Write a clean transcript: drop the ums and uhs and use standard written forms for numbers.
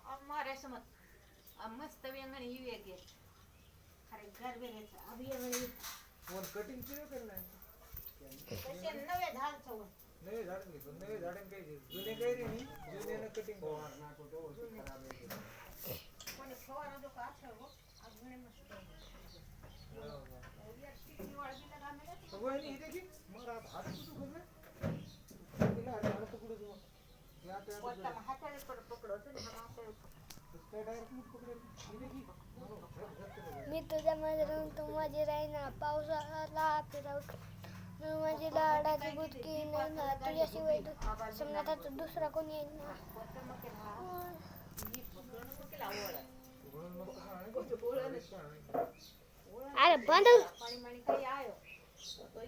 અમારે સમજ મસ્ત વેંગણ ઈ કે અરે ઘર બેરે અભી ये फोन कटिंग क्यों करना है कैसे नवे झाड़ छो नए झाड़ नहीं तो नए झाड़ में कहीं जूने कहीं नहीं जूने ने कटिंग और ना को तो खराब है कोने फवारा जो का छो अब घणे मस्त और यार सीटी वाला भी लगा मेरे तो वो नहीं देखी मारा हाथ तो करना किला हाथ पकड़ो दो या तो कोटा हाथे पर पकड़ो तो हम हाथे उसका डायरेक्ट मुझ पकड़े ये देखी मी तुझ्या मध्ये राहून तू माझी राहीना पावसाला फिरव माझी लाडाची बुटकी ना तुझ्याशिवाय समजा तर दुसरा कोणी येईल ना कोटा मके हा ही पकड़न को केला ओळा बोलन मत खाने को बोलन अरे बंद पाणी माणी काही आयो तो